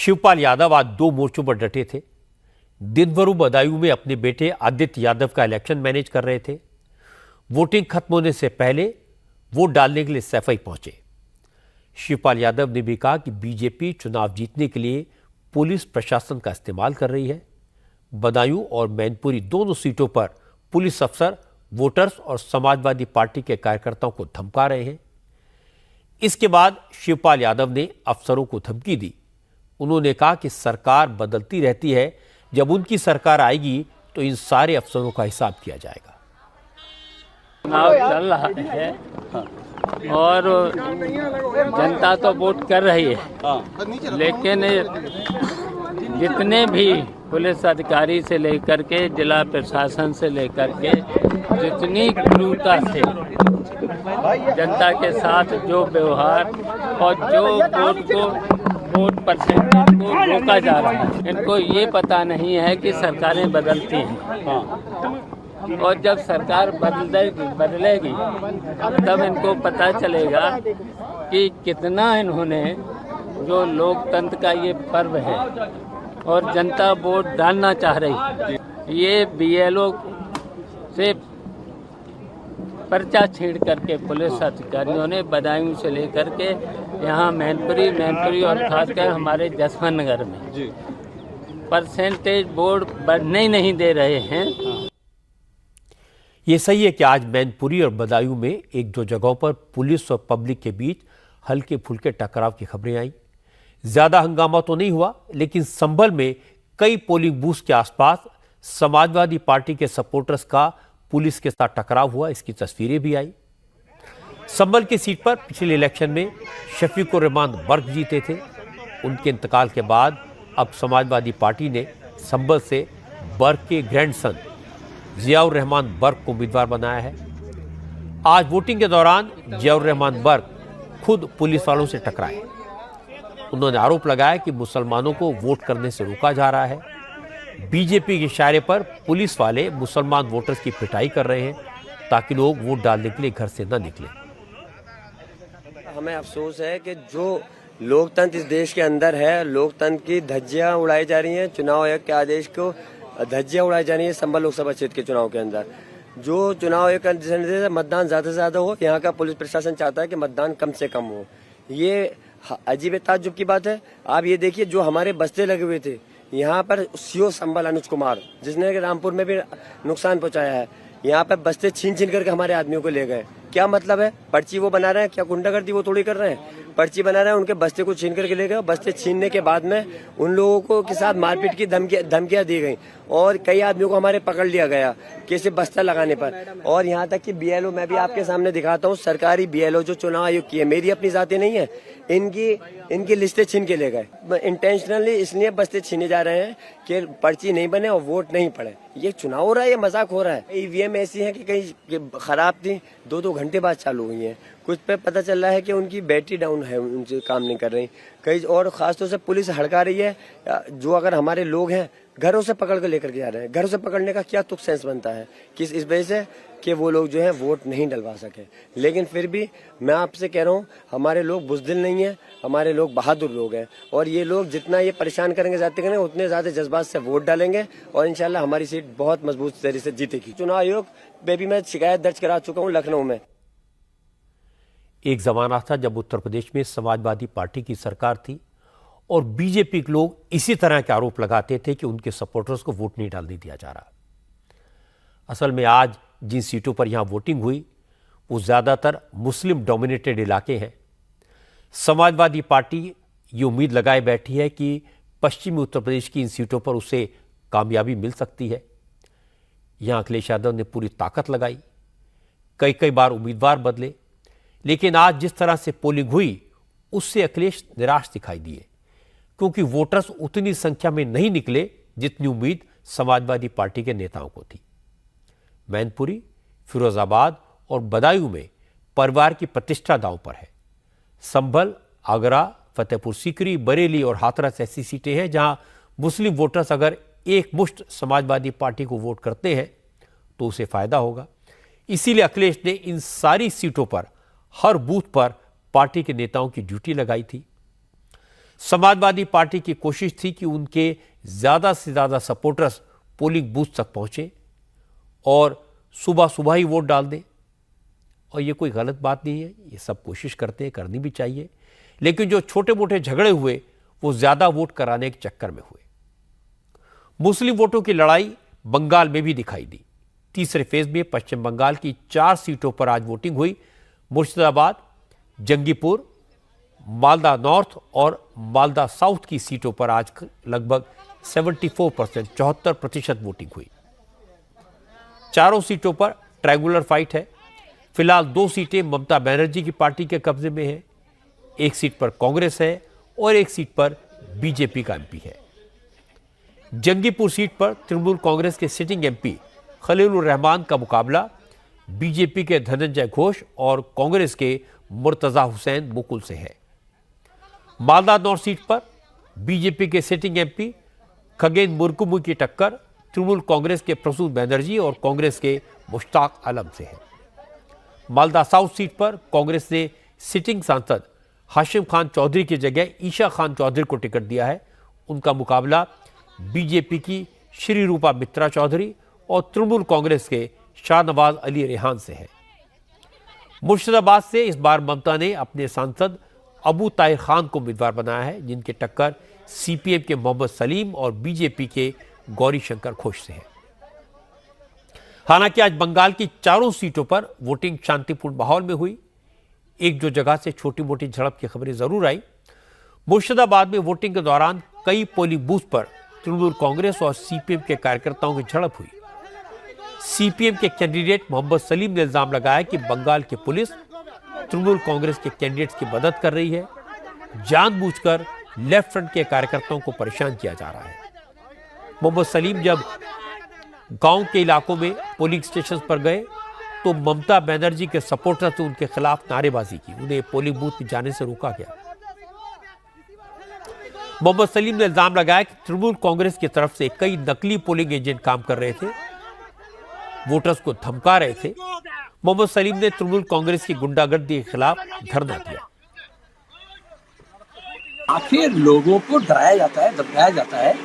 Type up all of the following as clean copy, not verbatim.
शिवपाल यादव आज दो मोर्चों पर डटे थे। दिन भर वो बदायूं में अपने बेटे आदित्य यादव का इलेक्शन मैनेज कर रहे थे। वोटिंग खत्म होने से पहले वोट डालने के लिए सैफई पहुंचे। शिवपाल यादव ने भी कहा कि बीजेपी चुनाव जीतने के लिए पुलिस प्रशासन का इस्तेमाल कर रही है। बदायूं और मैनपुरी दोनों सीटों पर पुलिस अफसर वोटर्स और समाजवादी पार्टी के कार्यकर्ताओं को धमका रहे हैं। इसके बाद शिवपाल यादव ने अफसरों को धमकी दी। उन्होंने कहा कि सरकार बदलती रहती है, जब उनकी सरकार आएगी तो इन सारे अफसरों का हिसाब किया जाएगा। चुनाव चल रहा है और जनता तो वोट कर रही है, लेकिन जितने भी पुलिस अधिकारी से लेकर के जिला प्रशासन से लेकर के जितनी क्रूरता से जनता के साथ जो व्यवहार और जो वोट परसेंटेज को रोका जा रहा है, इनको ये पता नहीं है कि सरकारें बदलती हैं और जब सरकार बदलेगी तब इनको पता चलेगा कि कितना इन्होंने जो लोकतंत्र का ये पर्व है और जनता वोट डालना चाह रही, ये बीएलओ से पर्चा छीड़ करके पुलिस अधिकारियों ने बदायूं से लेकर के यहाँ मैनपुरी और खासकर हमारे जसवंत नगर में परसेंटेज वोट बढ़ने ही नहीं दे रहे हैं। ये सही है कि आज मैनपुरी और बदायूं में एक दो जगहों पर पुलिस और पब्लिक के बीच हल्के फुल्के टकराव की खबरें आई। ज्यादा हंगामा तो नहीं हुआ, लेकिन संभल में कई पोलिंग बूथ के आसपास समाजवादी पार्टी के सपोर्टर्स का पुलिस के साथ टकराव हुआ। इसकी तस्वीरें भी आई। संभल की सीट पर पिछले इलेक्शन में शफीकुर रहमान बर्क जीते थे। उनके इंतकाल के बाद अब समाजवादी पार्टी ने संभल से बर्क के ग्रैंडसन जियाउर रहमान बर्क को उम्मीदवार बनाया है। आज वोटिंग के दौरान जियाउर रहमान बर्क खुद पुलिस वालों से टकराए। उन्होंने आरोप लगाया कि मुसलमानों को वोट करने से रोका जा रहा है। बीजेपी के इशारे पर पुलिस वाले मुसलमान वोटर्स की पिटाई कर रहे हैं ताकि लोग वोट डालने के लिए घर से न निकलें। हमें अफसोस है कि जो लोकतंत्र इस देश के अंदर है, लोकतंत्र की धज्जियां उड़ाई जा रही हैं। चुनाव आयोग के आदेश को धज्जियां उड़ाई जा रही है। संभल लोकसभा क्षेत्र के चुनाव के अंदर जो चुनाव आयोग का निर्देश है, मतदान ज्यादा से ज्यादा हो। यहाँ का पुलिस प्रशासन चाहता है कि मतदान कम से कम हो। ये अजीब ताज्जुब की बात है। आप ये देखिए, जो हमारे बस्ते लगे हुए थे यहाँ पर, सीओ संभल अनुज कुमार, जिसने रामपुर में भी नुकसान पहुंचाया है, यहाँ पर बस्ते छीन करके हमारे आदमियों को ले गए। क्या मतलब है? पर्ची वो बना रहे हैं, क्या गुंडागर्दी वो थोड़ी कर रहे हैं? पर्ची बना रहे हैं, उनके बस्ते को छीन करके ले गए। बस्ते छीनने के बाद में उन लोगों को के साथ मारपीट की धमकियां दी गई और कई आदमियों को हमारे पकड़ लिया गया किसी बस्ता लगाने पर। और यहाँ तक कि बीएलओ, मैं भी आपके सामने दिखाता हूँ, सरकारी बीएलओ जो चुनाव आयोग की है, मेरी अपनी जाति नहीं है, इनकी लिस्टें छीन के ले गए। इंटेंशनली इसलिए बस्ते छीने जा रहे हैं कि पर्ची नहीं बने और वोट नहीं पड़े। ये चुनाव हो रहा है, ये मजाक हो रहा है। ईवीएम ऐसी है कि कहीं खराब थी, 2-2 घंटे बाद चालू हुई है। कुछ पे पता चल रहा है कि उनकी बैटरी डाउन है, उनसे काम नहीं कर रही कई। और खासतौर से पुलिस हड़का रही है। जो अगर हमारे लोग हैं घरों से पकड़ के लेकर के जा रहे हैं, घरों से पकड़ने का क्या तुक सेंस बनता है? किस इस वजह से कि वो लोग जो है वोट नहीं डलवा सके। लेकिन फिर भी मैं आपसे कह रहा हूँ, हमारे लोग बुज़दिल नहीं है, हमारे लोग बहादुर लोग हैं। और ये लोग जितना ये परेशान करेंगे जाते करेंगे, उतने ज्यादा जज्बात से वोट डालेंगे और इंशाल्लाह हमारी सीट बहुत मजबूत तरीके से जीतेगी। चुनाव आयोग पे भी मैं शिकायत दर्ज करा चुका हूँ लखनऊ में। एक जमाना था जब उत्तर प्रदेश में समाजवादी पार्टी की सरकार थी और बीजेपी के लोग इसी तरह के आरोप लगाते थे कि उनके सपोर्टर्स को वोट नहीं डालने दिया जा रहा। असल में आज जिन सीटों पर यहां वोटिंग हुई वो ज्यादातर मुस्लिम डोमिनेटेड इलाके हैं। समाजवादी पार्टी ये उम्मीद लगाए बैठी है कि पश्चिमी उत्तर प्रदेश की इन सीटों पर उसे कामयाबी मिल सकती है। यहां अखिलेश यादव ने पूरी ताकत लगाई, कई बार उम्मीदवार बदले, लेकिन आज जिस तरह से पोलिंग हुई उससे अखिलेश निराश दिखाई दिए, क्योंकि वोटर्स उतनी संख्या में नहीं निकले जितनी उम्मीद समाजवादी पार्टी के नेताओं को थी। मैनपुरी, फिरोजाबाद और बदायूं में परिवार की प्रतिष्ठा दांव पर है। संभल, आगरा, फतेहपुर सीकरी, बरेली और हाथरस ऐसी सीटें हैं जहां मुस्लिम वोटर्स अगर एक मुश्त समाजवादी पार्टी को वोट करते हैं तो उसे फायदा होगा। इसीलिए अखिलेश ने इन सारी सीटों पर हर बूथ पर पार्टी के नेताओं की ड्यूटी लगाई थी। समाजवादी पार्टी की कोशिश थी कि उनके ज्यादा से ज्यादा सपोर्टर्स पोलिंग बूथ तक पहुंचे और सुबह सुबह ही वोट डाल दें। और ये कोई गलत बात नहीं है, ये सब कोशिश करते हैं, करनी भी चाहिए। लेकिन जो छोटे मोटे झगड़े हुए वो ज्यादा वोट कराने के चक्कर में हुए। मुस्लिम वोटों की लड़ाई बंगाल में भी दिखाई दी। तीसरे फेज में पश्चिम बंगाल की 4 सीटों पर आज वोटिंग हुई। मुर्शिदाबाद, जंगीपुर, मालदा नॉर्थ और मालदा साउथ की सीटों पर आज लगभग 74% वोटिंग हुई। चारों सीटों पर ट्रायंगुलर फाइट है। फिलहाल 2 सीटें ममता बनर्जी की पार्टी के कब्जे में है। 1 सीट पर कांग्रेस है और 1 सीट पर बीजेपी का एमपी है। जंगीपुर सीट पर तृणमूल कांग्रेस के सिटिंग एमपी खलीलुर रहमान का मुकाबला बीजेपी के धनंजय घोष और कांग्रेस के मुर्तजा हुसैन मुकुल से है। मालदा नॉर्थ सीट पर बीजेपी के सिटिंग एमपी खगेन मुर्मू की टक्कर तृणमूल कांग्रेस के प्रसून बनर्जी और कांग्रेस के मुश्ताक आलम से है। मालदा साउथ सीट पर कांग्रेस ने सिटिंग सांसद हाशिम खान चौधरी की जगह ईशा खान चौधरी को टिकट दिया है। उनका मुकाबला बीजेपी की श्री रूपा मित्रा चौधरी और तृणमूल कांग्रेस के शाहनवाज अली रेहान से है। मुर्शिदाबाद से इस बार ममता ने अपने सांसद अबू ताहिर खान को उम्मीदवार बनाया है, जिनकी टक्कर सीपीएम के मोहम्मद सलीम और बीजेपी के गौरी शंकर घोष से है। हालांकि आज बंगाल की चारों सीटों पर वोटिंग शांतिपूर्ण माहौल में हुई। एक दो जगह से छोटी मोटी झड़प की खबरें जरूर आई। मुर्शिदाबाद में वोटिंग के दौरान कई पोलिंग बूथ पर तृणमूल कांग्रेस और सीपीएम के कार्यकर्ताओं की झड़प हुई। सीपीएम के कैंडिडेट मोहम्मद सलीम ने इल्जाम लगाया कि बंगाल की पुलिस तृणमूल कांग्रेस के कैंडिडेट्स की मदद कर रही है। जानबूझकर लेफ्ट फ्रंट के कार्यकर्ताओं को परेशान किया जा रहा है। मोहम्मद सलीम जब गांव के इलाकों में पोलिंग स्टेशन पर गए तो ममता बनर्जी के सपोर्टर्स ने उनके खिलाफ नारेबाजी की। उन्हें पोलिंग बूथ में जाने से रोका गया। मोहम्मद सलीम ने इल्जाम लगाया कि तृणमूल कांग्रेस की तरफ से कई नकली पोलिंग एजेंट काम कर रहे थे, वोटर्स को धमका रहे थे। मोहम्मद सलीम ने तृणमूल कांग्रेस की गुंडागर्दी के खिलाफ धरना दिया। आखिर लोगों को डराया जाता है, धमकाया जाता है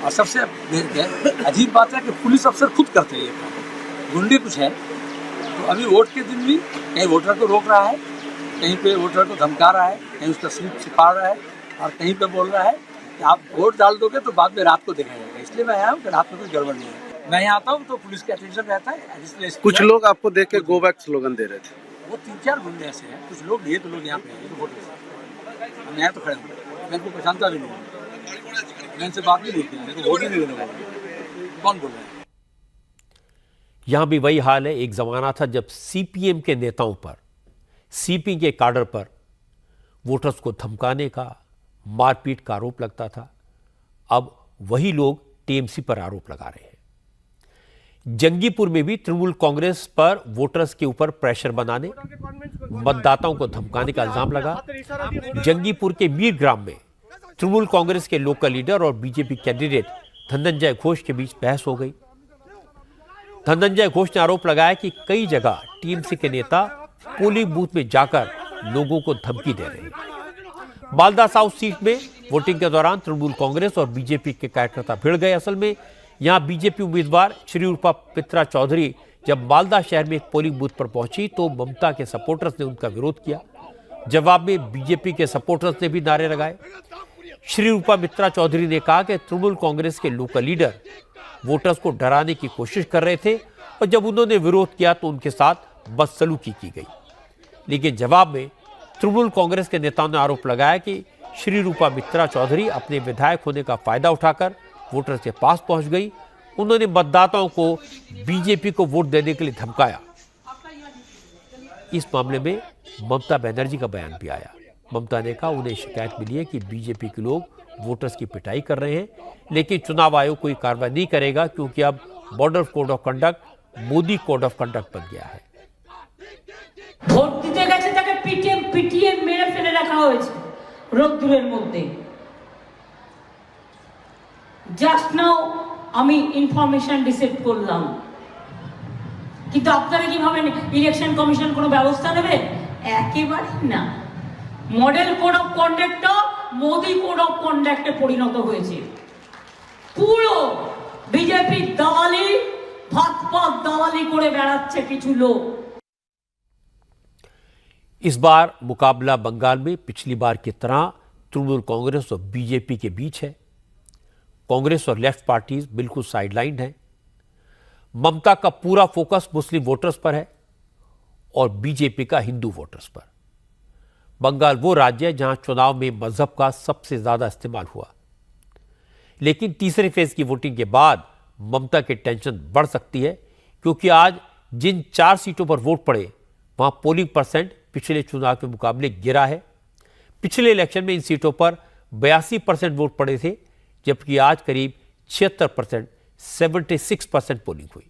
और सबसे अजीब बात है कि पुलिस अफसर खुद करते हैं ये काम। गुंडे कुछ है तो अभी वोट के दिन भी कहीं वोटर को रोक रहा है, कहीं पे वोटर को धमका रहा है, कहीं उसका स्लिप छिपा रहा है और कहीं पे बोल रहा है कि आप वोट डाल दोगे तो बाद में रात को देखा जाएगा। इसलिए मैं आया हूँ कि रात में कोई गड़बड़ नहीं है। मैं यहाँ आता हूँ तो पुलिस का अटेंशन रहता है। इसलिए कुछ लोग आपको देख के गो बैक स्लोगन दे रहे थे। वो 3-4 गुंडे ऐसे हैं, कुछ लोग ये तो लोग यहाँ पे हैं, वोट हम यहाँ तो खड़े हूँ, मैं इनको पहचानता भी नहीं हूँ, मैं इनसे बात भी नहीं की, वोट ही नहीं देने वाला। कौन बोल रहे हैं? यहां भी वही हाल है। एक जमाना था जब सीपीएम के नेताओं पर, सीपी के काडर पर वोटर्स को धमकाने का, मारपीट का आरोप लगता था। अब वही लोग टीएमसी पर आरोप लगा रहे हैं। जंगीपुर में भी तृणमूल कांग्रेस पर वोटर्स के ऊपर प्रेशर बनाने, मतदाताओं को धमकाने का इल्जाम लगा। जंगीपुर के मीर ग्राम में तृणमूल कांग्रेस के लोकल लीडर और बीजेपी कैंडिडेट धनंजय घोष के बीच बहस हो गई। धनंजय घोष ने आरोप लगाया कि कई जगह टीएमसी के नेता पोलिंग बूथ में जाकर लोगों को धमकी दे रहे हैं। मालदा साउथ सीट में वोटिंग के दौरान तृणमूल कांग्रेस और बीजेपी के कार्यकर्ता भिड़ गए। असल में यहां बीजेपी उम्मीदवार श्री रूपा मित्रा चौधरी जब मालदा शहर में एक पोलिंग बूथ पर पहुंची तो ममता के सपोर्टर्स ने उनका विरोध किया। जवाब में बीजेपी के सपोर्टर्स ने भी नारे लगाए। श्री रूपा मित्रा चौधरी ने कहा कि तृणमूल कांग्रेस के लोकल लीडर वोटर्स को डराने की कोशिश कर रहे थे और जब उन्होंने विरोध किया तो उनके साथ बदसलूकी की गई। लेकिन जवाब में तृणमूल कांग्रेस के नेताओं ने आरोप लगाया कि श्री रूपा मित्रा चौधरी अपने विधायक होने का फायदा उठाकर वोटर्स के पास पहुंच गई। उन्होंने मतदाताओं को बीजेपी को वोट देने के लिए धमकाया। इस मामले में ममता बनर्जी का बयान भी आया। ममता ने कहा उन्हें शिकायत मिली है कि बीजेपी के लोग वोटर्स की पिटाई कर रहे हैं, लेकिन चुनाव आयोग कोई कार्रवाई नहीं करेगा क्योंकि अब border code of conduct Modi code of conduct बन गया है। ভোট দিতে গেছে তাকে পিটিয়ে মেরে ফেলে রাখা হয়েছে রোদ্দুরের মধ্যে। জাস্ট নাও আমি ইনফরমেশন রিসিভ করলাম, কিন্তু আপনারা কি ভাবেন ইলেকশন কমিশন কোনো ব্যবস্থা নেবে? একেবারে না। Model code of conduct Modi code of কন্ডাক্টে পরিণত হয়েছে। পুরো বিজেপি দালালি, ভাত পাত দালালি করে বেড়াচ্ছে কিছু लोग। इस बार मुकाबला बंगाल में पिछली बार की तरह तृणमूल कांग्रेस और बीजेपी के बीच है। कांग्रेस और लेफ्ट पार्टीज बिल्कुल साइडलाइन है। ममता का पूरा फोकस मुस्लिम वोटर्स पर है और बीजेपी का हिंदू वोटर्स पर। बंगाल वो राज्य है जहां चुनाव में मजहब का सबसे ज्यादा इस्तेमाल हुआ। लेकिन तीसरे फेज की वोटिंग के बाद ममता की टेंशन बढ़ सकती है, क्योंकि आज जिन 4 सीटों पर वोट पड़े वहां पोलिंग परसेंट पिछले चुनाव के मुकाबले गिरा है। पिछले इलेक्शन में इन सीटों पर 82% वोट पड़े थे, जबकि आज करीब 76%, 76% पोलिंग हुई।